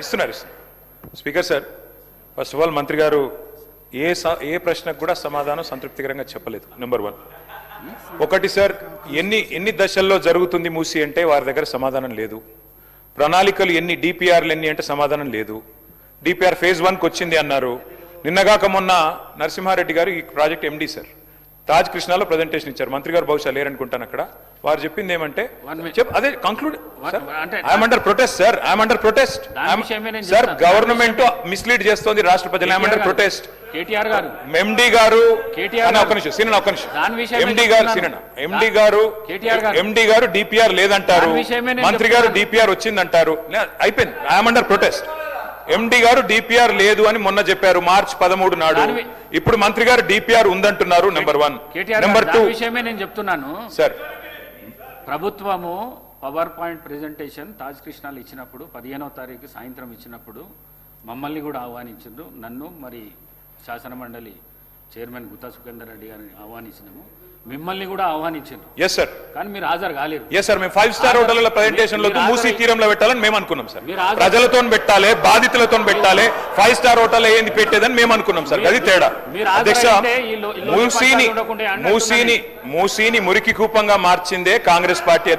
ఇస్తున్నారు. Speaker sir, first of all మంత్రి గారు ఏ ప్రశ్నకు కూడా సమాధానం సంతృప్తికరంగా చెప్పలేదు. నెంబర్ 1. ఒకటి సార్, ఎన్ని దశల్లో జరుగుతుంది మూసి అంటే వారి దగ్గర సమాధానం లేదు. ప్రణాళికలు డిపిఆర్లు ఎన్ని అంటే సమాధానం లేదు. డిపిఆర్ ఫేజ్ 1కి వచ్చింది అన్నారు. నిన్నగాక మొన్న నరసింహారెడ్డి గారు ఈ ప్రాజెక్ట్ ఎండి సార్ తాజ్ కృష్ణాలో ప్రజెంటేషన్ ఇచ్చారు. మంత్రి గారు బహుశా లేరనుకుంటాను అక్కడ. వారు చెప్పింది ఏమంటే అదే conclude, I'm under protest sir, I'm under protest sir, government mislead చేస్తోంది రాష్ట్ర ప్రజలు, ఐఎమ్ అండర్ ప్రొటెస్ట్. కేటీఆర్ గారు ఎండి గారు ఒక్క నిమిషం ఎండి గారు డిపిఆర్ లేదంటారు, మంత్రి గారు డిపిఆర్ వచ్చిందంటారు, అయిపోయింది. I'm under protest. ఎండి గారు డిపిఆర్ లేదు అని మొన్న చెప్పారు మార్చి 13 నాడు. ఇప్పుడు మంత్రి గారు డిపిఆర్ ఉందంటున్నారు. నెంబర్ 1. నెంబర్ 2 విషయమే నేను చెప్తున్నాను సార్. ప్రభుత్వము పవర్ పాయింట్ ప్రెజెంటేషన్ తాజ్ కృష్ణాలు ఇచ్చినప్పుడు 15వ తారీఖు సాయంత్రం ఇచ్చినప్పుడు మమ్మల్ని కూడా ఆహ్వానించారు. నన్ను మరి శాసన మండలి చైర్మన్ గుత్తా సుఖేందర్ రెడ్డి గారిని ఆహ్వానించినాము, మిమ్మల్ని కూడా ఆహ్వానించారు. Yes sir. కానీ మీరు హాజరు కాలేరు. ఎస్ సార్, మేము 5 స్టార్ హోటళ్ల ప్రెజెంటేషన్ లో మూసీ తీరంలో పెట్టాలని మేము అనుకున్నాం సార్. ప్రజలతో పెట్టాలి, బాధితులతో పెట్టాలి, 5 స్టార్ హోటల్ ఏంది పెట్టేదని మేము అనుకున్నాం సార్. అది తేడా. అధ్యక్ష, మూసీని మురికి కూపంగా మార్చిందే కాంగ్రెస్ పార్టీ.